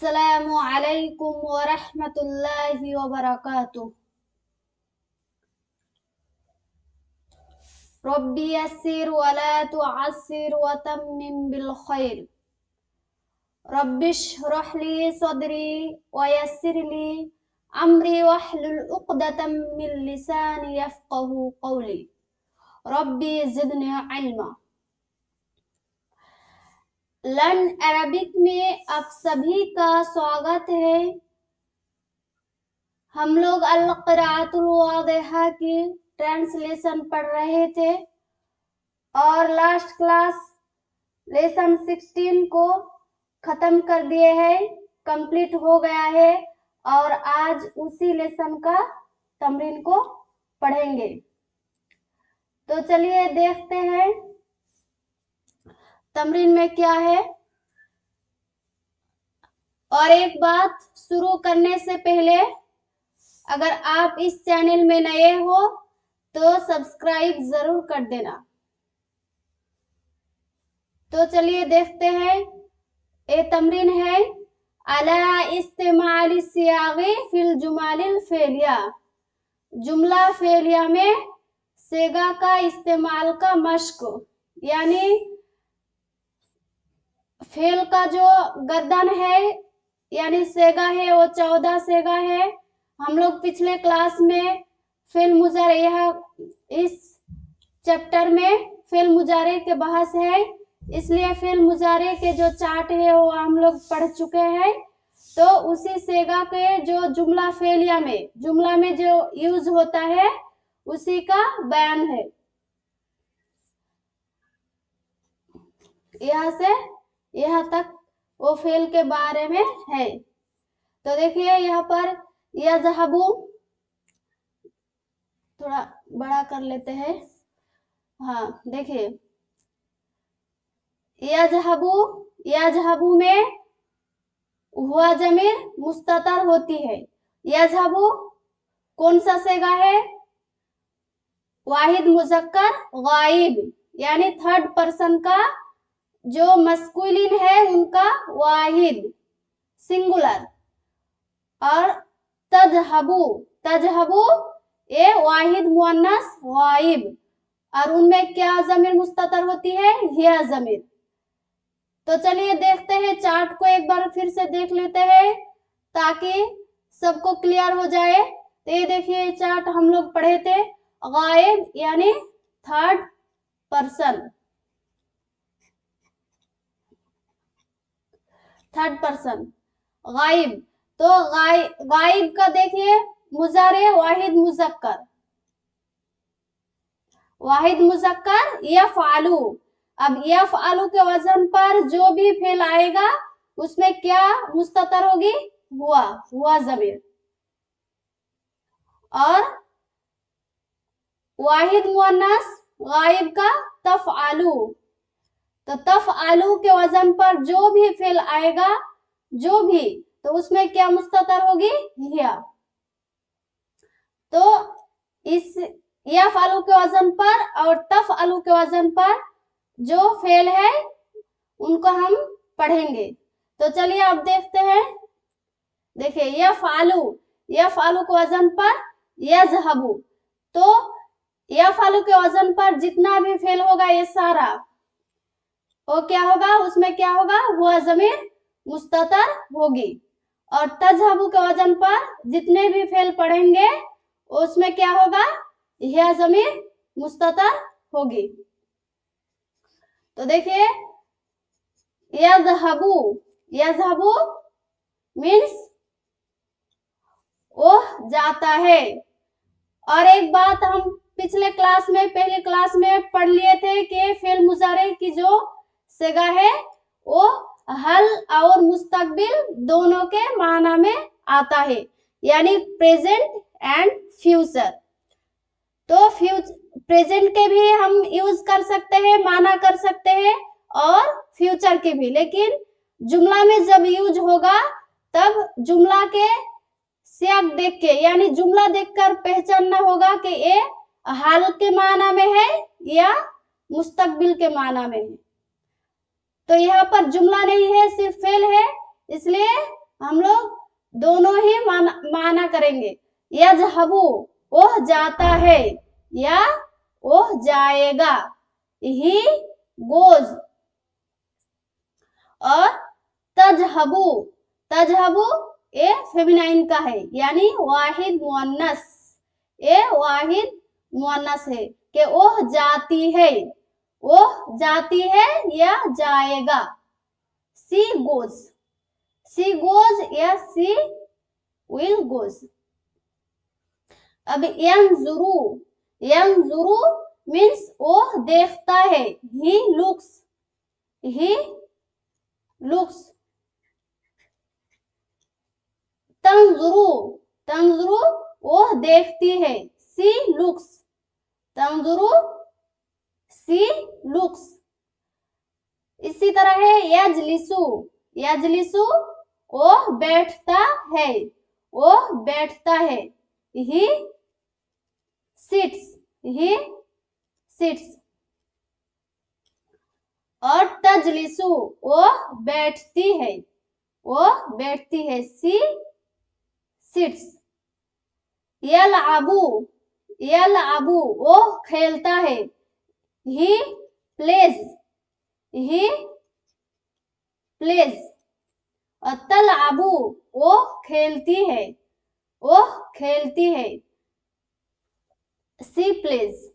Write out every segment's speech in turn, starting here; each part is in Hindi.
अस्सलामु अलैकुम व रहमतुल्लाहि व बरकातुहू। रब्बी यस्सिर व ला तुअस्सिर व तम्मिम बिल खैर। रब्बिश्रह ली सदरी व यस्सिर ली अमरी वहलुल उक़दतम मिन लिसानी यफ़क़हू क़ौली। रब्बी ज़िदनी इल्मा। लर्न अरबिक में आप सभी का स्वागत है। हम लोग अल क़िराअतुल वाज़िहा की ट्रांसलेशन पढ़ रहे थे और लास्ट क्लास लेसन 16 को खत्म कर दिए हैं, कंप्लीट हो गया है और आज उसी लेसन का तमरीन को पढ़ेंगे। तो चलिए देखते हैं तमरीन में क्या है। और एक बात शुरू करने से पहले, अगर आप इस चैनल में नए हो तो सब्सक्राइब जरूर कर देना। तो चलिए देखते हैं। ये तमरीन है अला इस्तेमाल सियागे फिल जुमालिल फेलिया। जुमला फेलिया में सेगा का इस्तेमाल का मश्क, यानी फेल का जो गर्दन है यानी सेगा है वो 14 सेगा है। हम लोग पिछले क्लास में फेल मुजारे, यह इस चैप्टर में फेल मुजारे के बहस है, इसलिए फेल मुजारे के जो चार्ट है वो हम लोग पढ़ चुके हैं। तो उसी सेगा के जो जुमला फेलिया में, जुमला में जो यूज होता है उसी का बयान है। यहाँ से यहाँ तक वो फेल के बारे में है। तो देखिए यहाँ पर यज़हबू, थोड़ा बड़ा कर लेते हैं। हाँ देखिए यज़हबू, यज़हबू में हुआ जमीर मुस्ततर होती है। यज़हबू कौन सा सेगा है? वाहिद मुज़क्कर गायब, यानी थर्ड पर्सन का जो मस्कुलिन है उनका वाहिद सिंगुलर। और तजहबू, तजहबू ये वाहिद मुअन्नस गायब, और उनमें क्या जमीर मुस्ततर होती है? हिया जमीर। तो चलिए देखते हैं चार्ट को, एक बार फिर से देख लेते हैं ताकि सबको क्लियर हो जाए। तो ये देखिए चार्ट हम लोग पढ़े थे, गायब यानी थर्ड पर्सन, थर्ड पर्सन गायब। तो गायब का देखिए मुजारे वाहिद मुजक्कर, वाहिद मुजक्कर यफ़अलू। अब यफ़अलू के वजन पर जो भी फेल आएगा उसमें क्या मुस्ततर होगी? हुआ, हुआ जमीर। और वाहिद मुअन्नस गायब का तफ़अलू, तो तफ़अलू के वजन पर जो भी फेल आएगा, जो भी, तो उसमें क्या मुस्ततर होगी? हिया। तो इस यफ़अलू के वजन पर और तफ़अलू के वजन पर जो फेल है उनको हम पढ़ेंगे। तो चलिए अब देखते हैं। देखिए यफ़अलू, यफ़अलू के वजन पर यज़हबू, तो यफ़अलू के वजन पर जितना भी फेल होगा ये सारा वो क्या होगा? उसमें क्या होगा? हुआ जमीर मुस्ततर होगी। और तजहबू के वजन पर जितने भी फेल पढ़ेंगे उसमें क्या होगा? यह जमीर मुस्ततर होगी। तो देखिए यज़हबू, यज़हबू मीन्स वो जाता है। और एक बात हम पिछले क्लास में, पहले क्लास में पढ़ लिए थे कि फेल मुजारे की जो सेगा है वो हल और मुस्तकबिल दोनों के माना में आता है, यानी प्रेजेंट एंड फ्यूचर। तो प्रेजेंट के भी हम यूज कर सकते हैं, माना कर सकते हैं, और फ्यूचर के भी। लेकिन जुमला में जब यूज होगा तब जुमला के सियाक देख के, यानी जुमला देखकर पहचानना होगा कि ये हाल के माना में है या मुस्तकबिल के माना में है। तो यहाँ पर जुमला नहीं है, सिर्फ फेल है, इसलिए हम लोग दोनों ही माना करेंगे। यजहबु वह जाता है या वह जाएगा, ही गोज। और तजहबु, तजहबु ए फेमिनाइन का है यानी वाहिद मुअन्नस, ए वाहिद मुअन्नस है कि वह जाती है, वह जाती है या जाएगा। सी गोज, सी गोज या सी विल गोज। अब यंजुरू, यंजुरू मीन्स वो देखता है, ही लुक्स, ही लुक्स। तंजुरू, तंजुरू वो देखती है, सी लुक्स, तंजुरू सी लुक्स। इसी तरह है यजलिसु, यजलिसु वो बैठता है, वो बैठता है, ही सिट्स, ही सिट्स। और तजलिसु वो बैठती है, वो बैठती है, सी सिट्स। यलअबु, यलअबु वो खेलता है, ही प्लेज, ही प्लेज। और तलअबु वो खेलती है, वो खेलती है, सी प्लेज।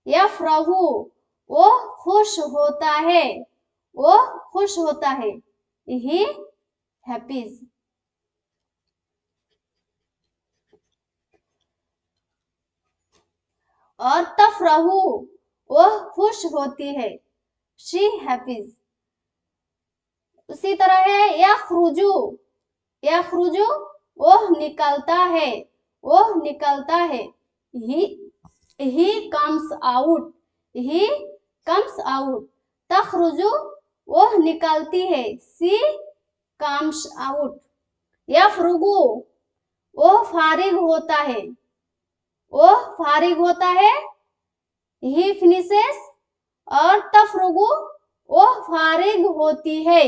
यफरहु वो खुश होता है, वो खुश होता है, ही हैप्पीज। और तफरहु वो खुश होती है, शी हैप्पीज। उसी तरह है यखरुजु, यखरुजु वो निकलता है, वो निकलता है, he comes out, he comes out. तखरुजु वो निकलती है, सी कम्स आउट। यफरुगु वो फारिग होता है, वो फारिग होता है, ही फिनिशेस। और तफरुगु वो फारिग होती है,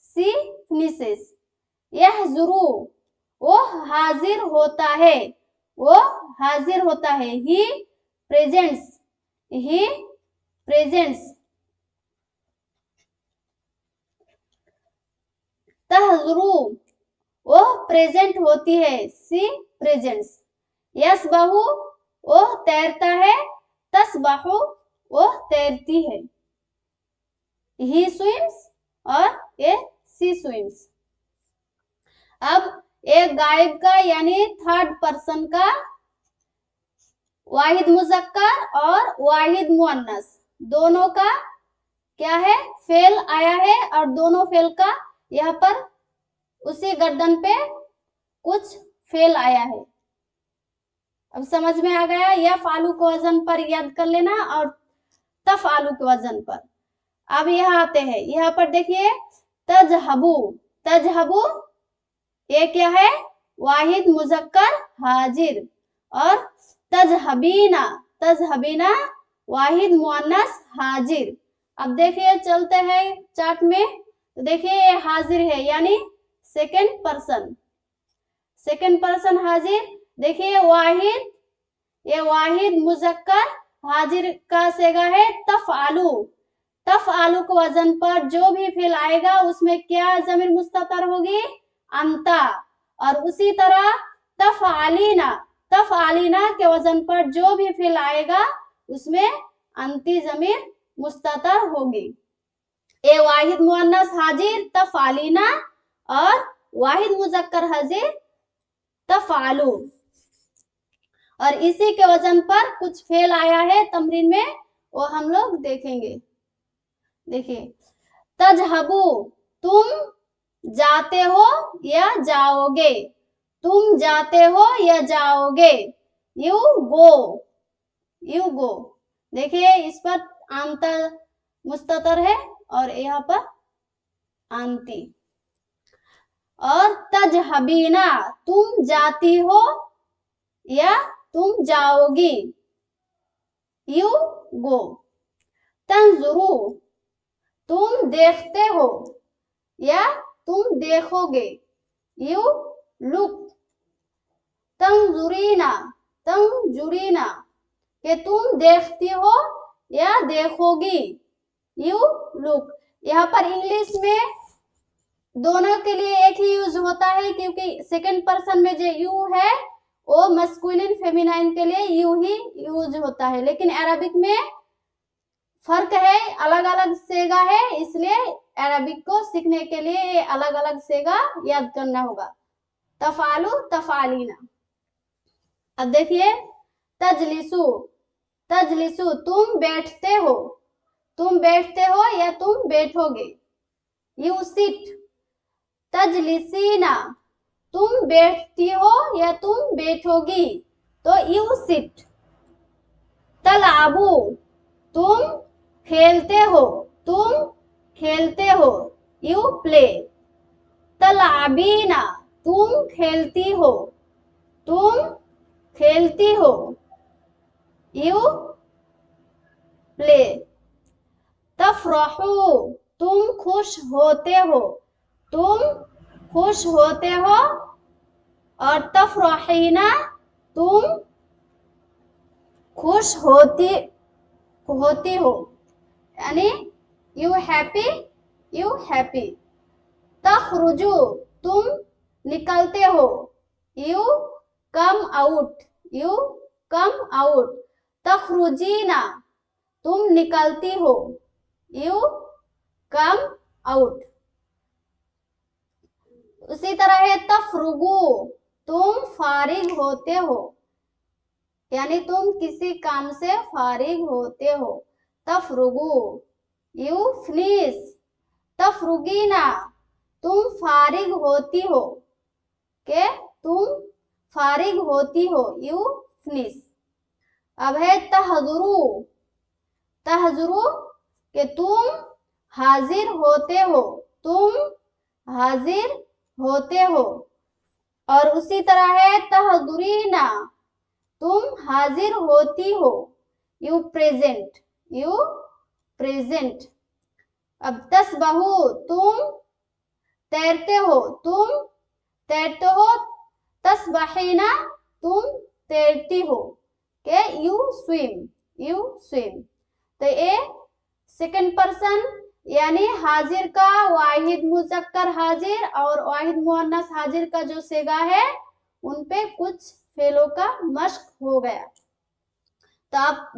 सी फिनिशेस। यहजुरु वो हाजिर होता है, वो हाजिर होता है, ही प्रेजेंट्स, ही प्रेजेंट्स। तहजुरु वो प्रेजेंट होती है, सी प्रेजेंट्स। यसबहु वो तैरता है, तसबहु वो तैरती है, ही स्विम्स और ये सी स्विम्स। अब एक गायब का यानी थर्ड पर्सन का वाहिद मुजक्कर और वाहिद मुअन्नस दोनों का क्या है, फेल आया है। और दोनों फेल का यहाँ पर उसी गर्दन पे कुछ फेल आया है। अब समझ में आ गया। यफ आलू के वजन पर याद कर लेना और तफ आलू के वजन पर। अब यहाँ आते हैं, यहाँ पर देखिए तजहबु, तजहबु ये क्या है, वाहिद मुजक्कर हाजिर। और तजहबीना, तजहबीना वाहिद मुअन्नस हाजिर। अब देखिए चलते हैं चार्ट में, तो देखिए ये हाजिर है यानी सेकेंड पर्सन, सेकेंड पर्सन हाजिर। देखिए वाहिद, ये वाहिद मुजक्कर हाजिर का सेगा है तफ आलू। तफ आलू के वजन पर जो भी फेल आएगा उसमें क्या जमीर मुस्ततर होगी, अंता। और उसी तरह तफ आलीना, तफ आलीना के वजन पर जो भी फेल आएगा उसमें अंती जमीर मुस्ततर होगी। ए वाहिद मुअन्नस हाजिर तफ आलीना और वाहिद मुजक्कर हाजिर तफ आलू। और इसी के वजन पर कुछ फेल आया है तमरीन में, वो हम लोग देखेंगे। देखिए तजहबु तुम जाते हो या जाओगे, तुम जाते हो या जाओगे। You go, you go. देखिए इस पर आंता मुस्ततर है और यहाँ पर आंती। और तजहबीना तुम जाती हो या तुम जाओगी, यू गो। तंजुरू तुम देखते हो या तुम देखोगे, यू लुक। तंजुरीना, तंजुरीना कि तुम देखती हो या देखोगी, यू लुक। यहाँ पर इंग्लिश में दोनों के लिए एक ही यूज होता है, क्योंकि सेकंड पर्सन में जो यू है वो मस्कुलिन फेमिनाइन के लिए यू ही यूज होता है, लेकिन अरबिक में फर्क है, अलग अलग सेगा है, इसलिए अरबिक को सीखने के लिए अलग अलग सेगा याद करना होगा। तफालू, तफालीना। अब देखिए तजलिसु, तजलिसु तुम बैठते हो, तुम बैठते हो या तुम बैठोगे, यू सिट। तजलिसीना तुम बैठती हो या तुम बैठोगी, तो यू सिट। तलाबू तुम खेलते हो, तुम खेलते हो, यू प्ले। तलाबीना तुम खेलती हो, तुम खेलती हो, यू प्ले। तफरहू तुम खुश होते हो, तुम खुश होते हो, और तफरहीना तुम खुश होती हो, यानी यू हैप्पी, यू हैप्पी। तखरुजू तुम निकलते हो, you come out, you come out. तखरुजीना तुम निकलती हो, यू कम आउट। उसी तरह है तफरुगू तुम फारिग होते हो, यानी तुम किसी काम से फारिग होते हो, तफरुगू, यू फिनिश। तफरुगीना तुम फारिग होती हो, के तुम फारिग होती हो, यू फिनिश। अब है तहजुरू, तहजुरू के तुम हाजिर होते हो, तुम हाजिर होते हो। और उसी तरह है तहजुरीना तुम हाजिर होती हो, यू प्रेजेंट, यू प्रेजेंट। अब तस्बहू तुम तैरते हो, तुम तैरते हो। तस्बहीना तुम तैरती हो, के यू स्विम, यू स्विम। तो ये सेकंड पर्सन यानी हाजिर का वाहिद मुजक्कर हाजिर और वाहिद मुअन्नस हाजिर का जो सेगा है उन पे कुछ फेलों का मश्क हो गया। तो आप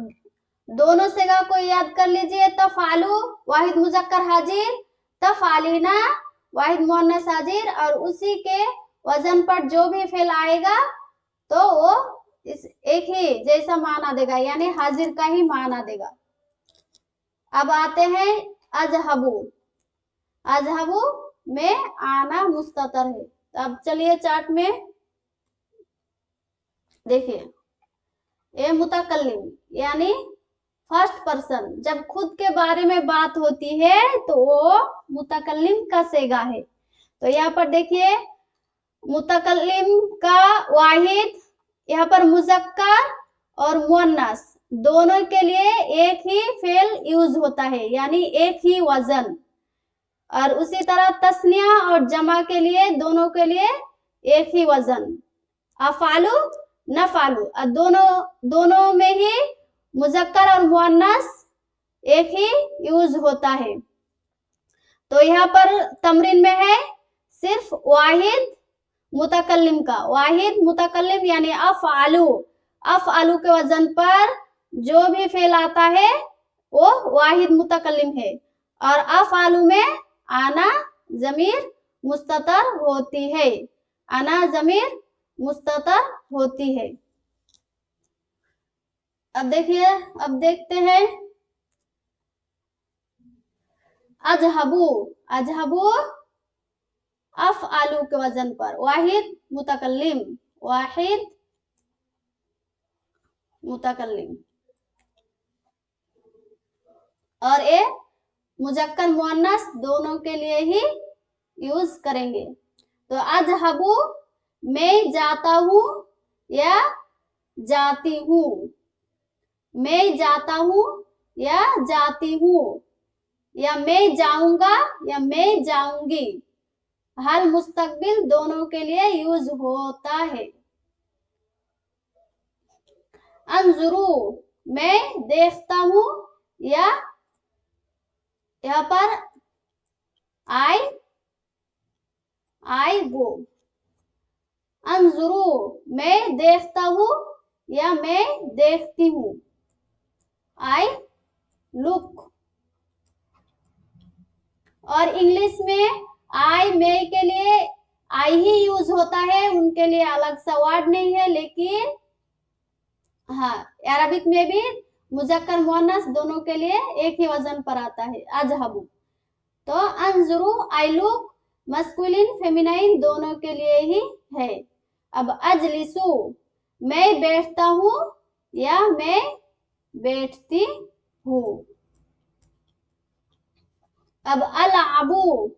दोनों सेगा को याद कर लीजिए। तफालू वाहिद मुजक्कर हाजिर, तफालीना वाहिद मुअन्नस हाजिर, और उसी के वजन पर जो भी फेल आएगा तो वो इस एक ही जैसा माना देगा, यानी हाजिर का ही माना देगा। अब आते हैं अजहबू, अजहबू में आना मुस्ततर है। तो अब चलिए चार्ट में देखिए, ये मुतकल्लिम यानी फर्स्ट पर्सन, जब खुद के बारे में बात होती है तो वो मुतकल्लिम का सेगा है। तो यहाँ पर देखिए मुतकल्लिम का वाहिद, यहाँ पर मुजक्कर और मुअन्नस दोनों के लिए एक ही फेल यूज होता है, यानी एक ही वजन। और उसी तरह तस्निया और जमा के लिए दोनों के लिए एक ही वजन, अफालू नफालू। और दोनों में ही मुजक्कर और मुअन्नस एक ही यूज होता है। तो यहाँ पर तमरीन में है सिर्फ वाहिद मुतकल्लिम का, वाहिद मुतकल्लिम यानी अफआलू, अफआलू के वजन पर जो भी फेल आता है वो वाहिद मुतकल्लिम है। और अफआलू में आना जमीर मुस्ततर होती है, आना जमीर मुस्ततर होती है। अब देखिए, अब देखते हैं अजहबू, अजहबू अफआलू के वजन पर वाहिद मुतकल्लिम, वाहिद मुतकल्लिम। और ये मुजक्कर मुअन्नस दोनों के लिए ही यूज करेंगे। तो अजहबू मैं जाता हूँ या जाती हूँ, मैं जाता हूँ या जाती हूँ, या मैं जाऊंगा या मैं जाऊंगी, हल मुस्तकबिल दोनों के लिए यूज होता है। अंजुरू मैं देखता हूं, या यहाँ पर आई गो। अंजुरू मैं देखता हूं या मैं देखती हूँ, आई लुक। और इंग्लिश में आई मे के लिए आई ही यूज होता है, उनके लिए अलग सा वर्ड नहीं है। लेकिन हाँ, अरबिक में भी मुजक्कर मुअन्नस दोनों के लिए एक ही वजन पर आता है, अजहबू। तो अंजुरू आई लुक मस्कुलिन फेमिनाइन दोनों के लिए ही है। अब अजलिसु मैं बैठता हूँ या मैं बैठती हूँ। अब अलाबू,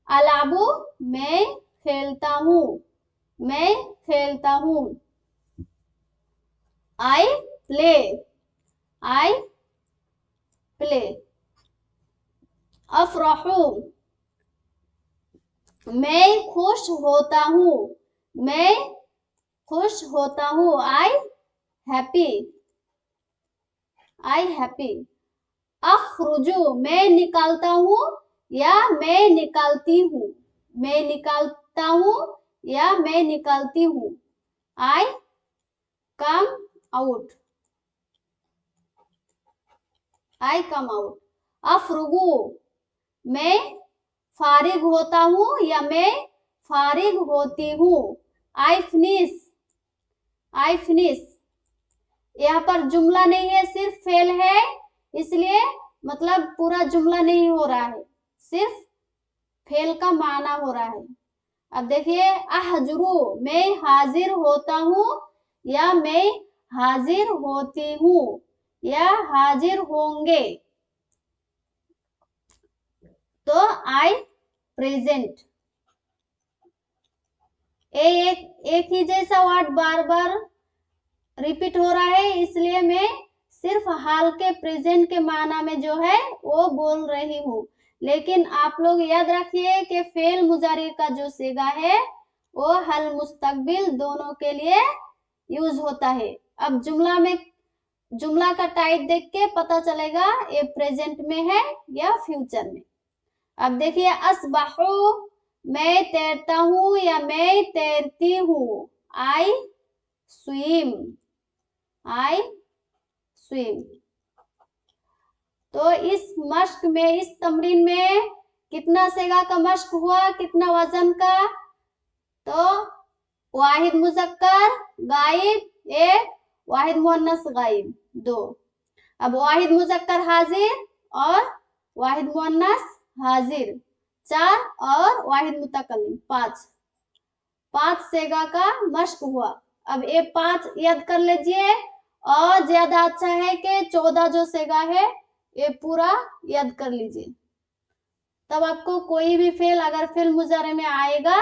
अलाबू मैं खेलता हूँ, मैं खेलता हूँ। I play, I play. अफराहू मैं खुश होता हूँ, मैं खुश होता हूँ। आई हैप्पी, आई हैप्पी। अखरुजू मैं निकालता हूँ या मैं निकालती हूँ, मैं निकालता हूँ या मैं निकालती हूँ। आई कम आउट, आई कम आउट। अफरुगू मैं फारिग होता हूँ या मैं फारिग होती हूँ। I finish, I finish. यहाँ पर जुमला नहीं है, सिर्फ फेल है, इसलिए मतलब पूरा जुमला नहीं हो रहा है, सिर्फ फेल का माना हो रहा है। अब देखिए अहजुरू मैं हाजिर होता हूँ या मैं हाजिर होती हूँ या हाजिर होंगे। तो आई प्रेजेंट। एक ही जैसा वर्ड बार बार रिपीट हो रहा है, इसलिए मैं सिर्फ हाल के प्रेजेंट के माना में जो है वो बोल रही हूँ। लेकिन आप लोग याद रखिए कि फेल मुजारी का जो सेगा है वो हल मुस्तकबिल दोनों के लिए यूज होता है। अब जुमला का टाइप देख के पता चलेगा ये प्रेजेंट में है या फ्यूचर में। अब देखिए अस्बाहु मैं तैरता हूँ या मैं तैरती हूँ। I swim, I swim. तो इस मश्क में, इस तमरीन में कितना सेगा का मश्क हुआ, कितना वजन का? तो वाहिद मुजक्कर गायब एक, वाहिद मुअन्नस गायब दो। अब वाहिद मुजक्कर हाजिर और वाहिद मुअन्नस हाजिर चार, और वाहिद मुतकल्लिम पांच। पांच सेगा का मश्क हुआ। अब ये पांच याद कर लीजिए, और ज्यादा अच्छा है कि 14 जो सेगा है ये पूरा याद कर लीजिए, तब आपको कोई भी फेल अगर फेल मुजारे में आएगा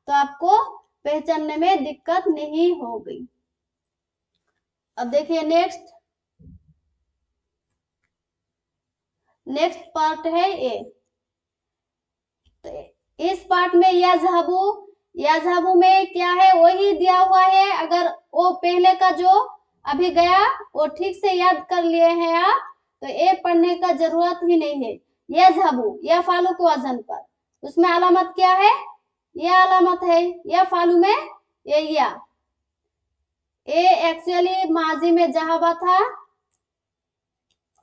तो आपको पहचानने में दिक्कत नहीं होगी। अब देखिए नेक्स्ट पार्ट है ए। तो इस पार्ट में यज़हबू में क्या है वही दिया हुआ है। अगर वो पहले का जो अभी गया वो ठीक से याद कर लिए हैं आप, तो ये पढ़ने का जरूरत ही नहीं है। यज़हबू या फालू के वजन पर, उसमें अलामत क्या है? यह अलामत है। या फालू में ये एक्चुअली माजी में जहाबा था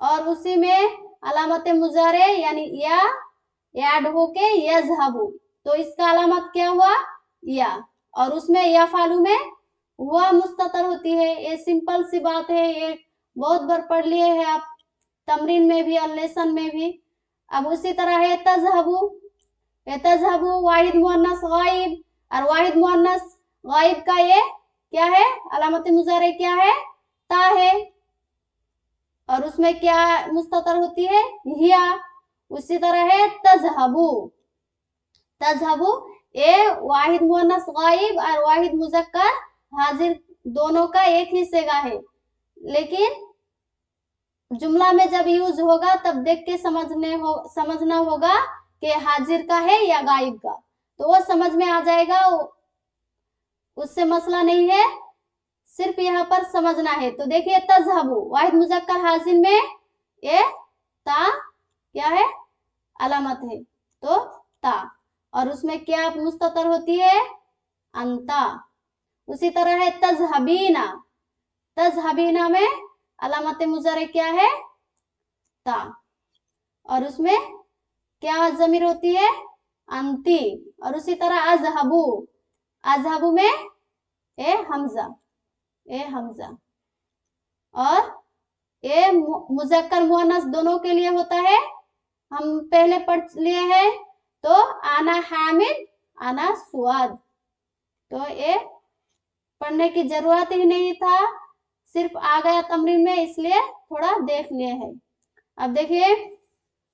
और उसी में अलामत मुजारे यानी या ऐड होके यज़हबू, तो इसका अलामत क्या हुआ? या। और उसमें या फालू में हुआ मुस्ततर होती है। ये सिंपल सी बात है, ये बहुत बार पढ़ लिए हैं आप तमरीन में भी और लेसन में भी। अब उसी तरह है तज़हबू, तज़हबू वाहिद मुअन्नस गायब, और वाहिद मुअन्नस गायब का ये क्या है? अलामत मुजारे क्या है? ता है, और उसमें क्या मुस्ततर होती है? हिया। उसी तरह है तज़हबू, तज़हबू ये वाहिद मुअन्नस गायब और वाहिद मुजक्कर हाजिर दोनों का एक ही सेगा है, लेकिन जुमला में जब यूज होगा तब देख के समझना होगा कि हाजिर का है या गायब का। तो वो समझ में आ जाएगा, उससे मसला नहीं है, सिर्फ यहाँ पर समझना है। तो देखिए तज़हबू वाहिद मुज़क्कर हाजिर में ये ता क्या है, अलामत है, तो ता, और उसमें क्या मुस्ततर होती है, अंता। उसी तरह है तज़हबीना, तज़हबीना में अलामत मुज़ारे क्या है, ता, और उसमें क्या ज़मीर होती है, अंती। और उसी तरह अज़हबू, अज़हबू में ए हमजा, ए हमजा। और ए मुज़क्कर मुअन्नस दोनों के लिए होता है, हम पहले पढ़ लिए हैं। तो आना हामिद, आना सुआद, तो ये पढ़ने की जरूरत ही नहीं था, सिर्फ आ गया तमरीन में, इसलिए थोड़ा देख लिए हैं। अब देखिए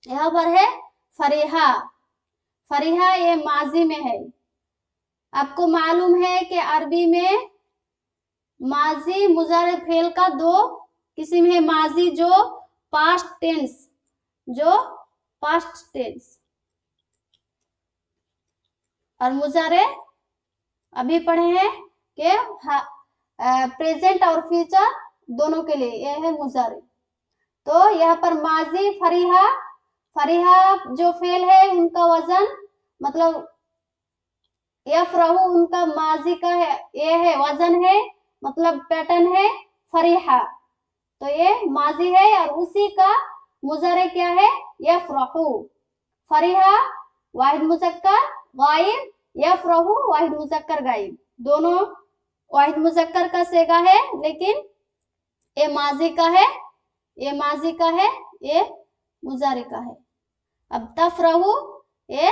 यहाँ पर है फरीहा, फरीहा ये माजी में है। आपको मालूम है कि अरबी में माजी मुजारे फेल का दो किस्म है, माजी जो पास्ट टेंस, जो पास्ट टेंस, और मुजारे अभी पढ़े हैं कि प्रेजेंट और फ्यूचर दोनों के लिए यह है मुजारे। तो यहाँ पर माजी फरीहा, फरीहा जो फेल है उनका वजन मतलब यफरहू उनका माजी का है, ये है वजन है, मतलब पैटर्न है फरीहा, तो ये माजी है। और उसी का मुजारे क्या है, यफरहू। फरीहा वाहिद मुज़क्कर गायब, यफरहू वाहिद मुज़क्कर गायब, दोनों वाहिद मुज़क्कर का सेगा है, लेकिन ये माजी का है, ये माजी का है, ये मुजारे का है। अब तफरहू ये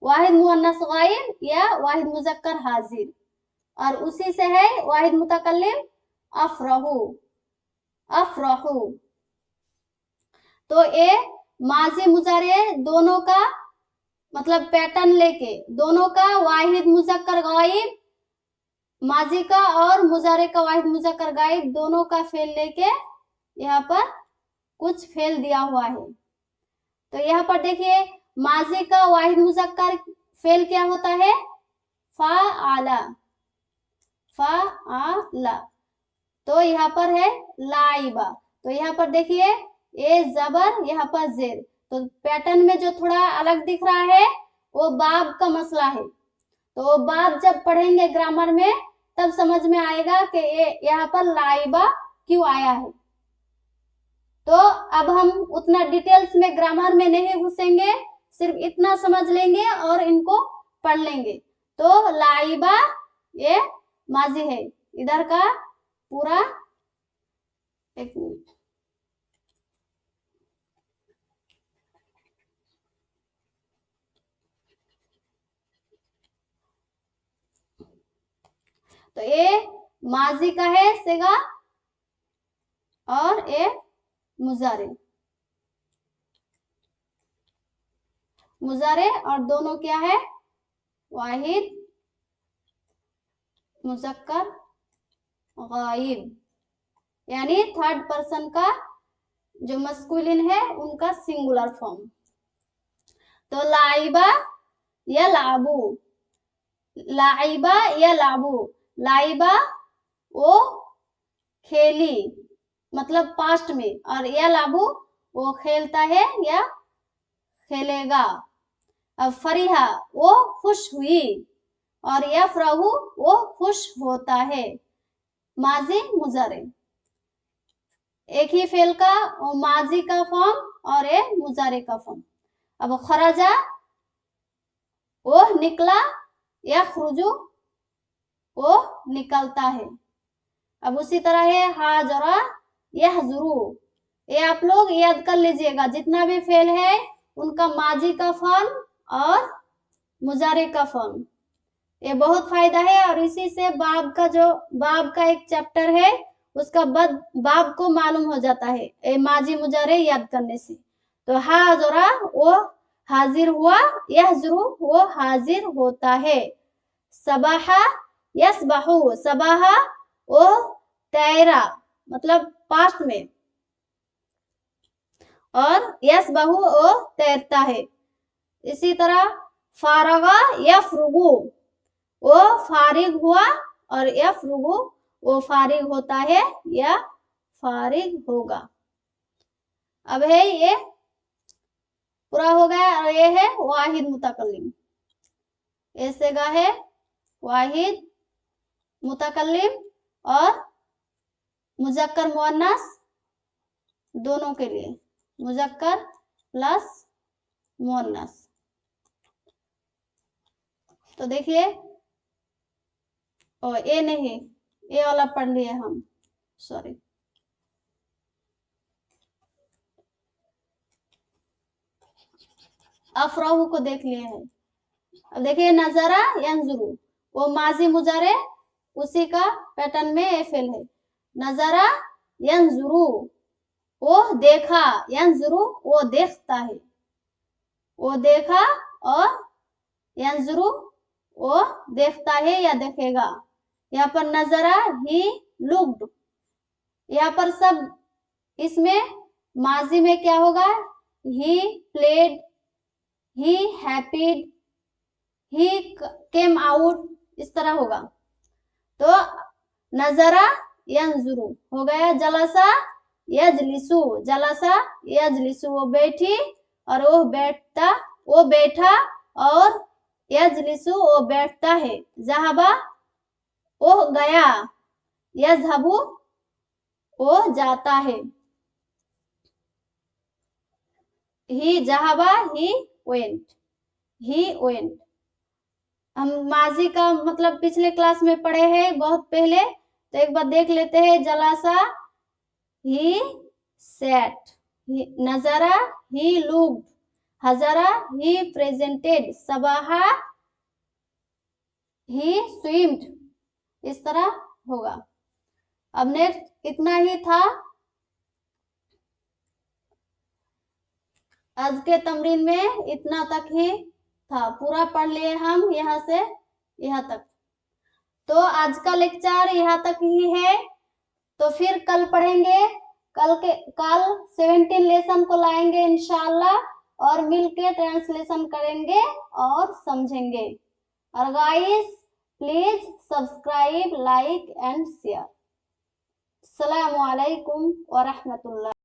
वाहिद मुअन्नस गायब या वाहिद मुज़क्कर हाजिर, और उसी से है वाहिद मुतकल्लिम अफरहू, अफरहू। तो ये माजी मुजारे दोनों का मतलब पैटर्न लेके, दोनों का वाहिद मुज़क्कर गायब माजी का और मुजारे का वाहिद मुज़क्कर गायब दोनों का फेल लेके यहाँ पर कुछ फेल दिया हुआ है। तो यहाँ पर देखिए माजी का वाहिद मुज़क्कर फेल क्या होता है, फ़ाअला, फ़ाअला। तो यहाँ पर है लाइबा, तो यहाँ पर देखिए ए जबर, यहाँ पर जेर, तो पैटर्न में जो थोड़ा अलग दिख रहा है वो बाब का मसला है। तो बाब जब पढ़ेंगे ग्रामर में तब समझ में आएगा कि यहाँ पर लाइबा क्यों आया है। तो अब हम उतना डिटेल्स में ग्रामर में नहीं घुसेंगे, सिर्फ इतना समझ लेंगे और इनको पढ़ लेंगे। तो लाइबा ये माजी है, इधर का पूरा, एक मिनट, तो ये माजी का है सेगा और ये मुजारे, मुजारे, और दोनों क्या है, वाहिद मुज़क्कर गायब, यानी थर्ड पर्सन का जो मस्कुलिन है उनका सिंगुलर फॉर्म। तो लाइबा या लाबू, लाइबा या लाबू, लाइबा वो खेली मतलब पास्ट में, और या लाबू वो खेलता है या खेलेगा। अब फरीहा वो खुश हुई, और यफरहू वो खुश होता है, माजी मुजारे, एक ही फेल का माजी का फॉर्म और एक मुजारे का फॉर्म। अब खराजा वो निकला, यखरुजु वो निकलता है। अब उसी तरह है हाजरा यहजुरु, ये आप लोग याद कर लीजिएगा, जितना भी फेल है उनका माजी का फॉर्म और मुजारे का फॉर्म, ये बहुत फायदा है। और इसी से बाब का जो बाब का एक चैप्टर है उसका बाब को मालूम हो जाता है ये माजी मुजारे याद करने से। तो हाजरा वो हाजिर हुआ, यहजुरु वो हाजिर होता है, सबाहा यस्बहु, सबाहा वो तैरा मतलब पास्ट में, और यस्बहु वो तैरता है। इसी तरह फारगा यफरुगु, वो फारिग हुआ, और यफरुगु वो फारिग होता है या फारिग होगा। अब है ये पूरा हो गया, और ये है वाहिद मुतकल्लिम। ये सेगा है वाहिद मुतकल्लिम और मुजक्कर मुअन्नस दोनों के लिए, मुजक्कर प्लस मुअन्नस। तो देखिए, और ये नहीं, ये वाला पढ़ लिए हम, सॉरी। अफराहु को देख लिए हैं। अब देखिए नजरा यंजुरू, वो माजी मुजारे उसी का पैटर्न में ये फेल है। नजरा यंजुरू, वो देखा, यंजुरू वो देखता है, वो देखा, और यंजुरू वो देखता है या देखेगा। यहाँ पर नजरा ही लुक्ड, यहाँ पर सब इसमें माजी में क्या होगा, he played, he हैप्पीड, he came out, इस तरह होगा। तो नजरा यंजुरू हो गया। जलसा यजलिसु, जलसा यजलिसु वो बैठी और वो बैठता, वो बैठा, और यजलिसु वो बैठता है। जहाबा वो गया, यजहबु वो जाता है। ही जहाबा ही वेंट, ही वेंट। हम माजी का मतलब पिछले क्लास में पढ़े हैं बहुत पहले, तो एक बार देख लेते हैं। जलासा ही सैट, नजरा ही लुक्ड, हजरा ही प्रेजेंटेड, सबाहा ही स्विम्ड, इस तरह होगा। अब नेक्स्ट इतना ही था आज के तमरीन में, इतना तक ही था, पूरा पढ़ लिए हम यहाँ से यहाँ तक। तो आज का लेक्चर यहाँ तक ही है, तो फिर कल पढ़ेंगे। कल 17 लेसन को लाएंगे इंशाल्लाह, और मिलके ट्रांसलेशन करेंगे और समझेंगे। और guys please subscribe, like and share. अस्सलामु अलैकुम व रहमतुल्लाह।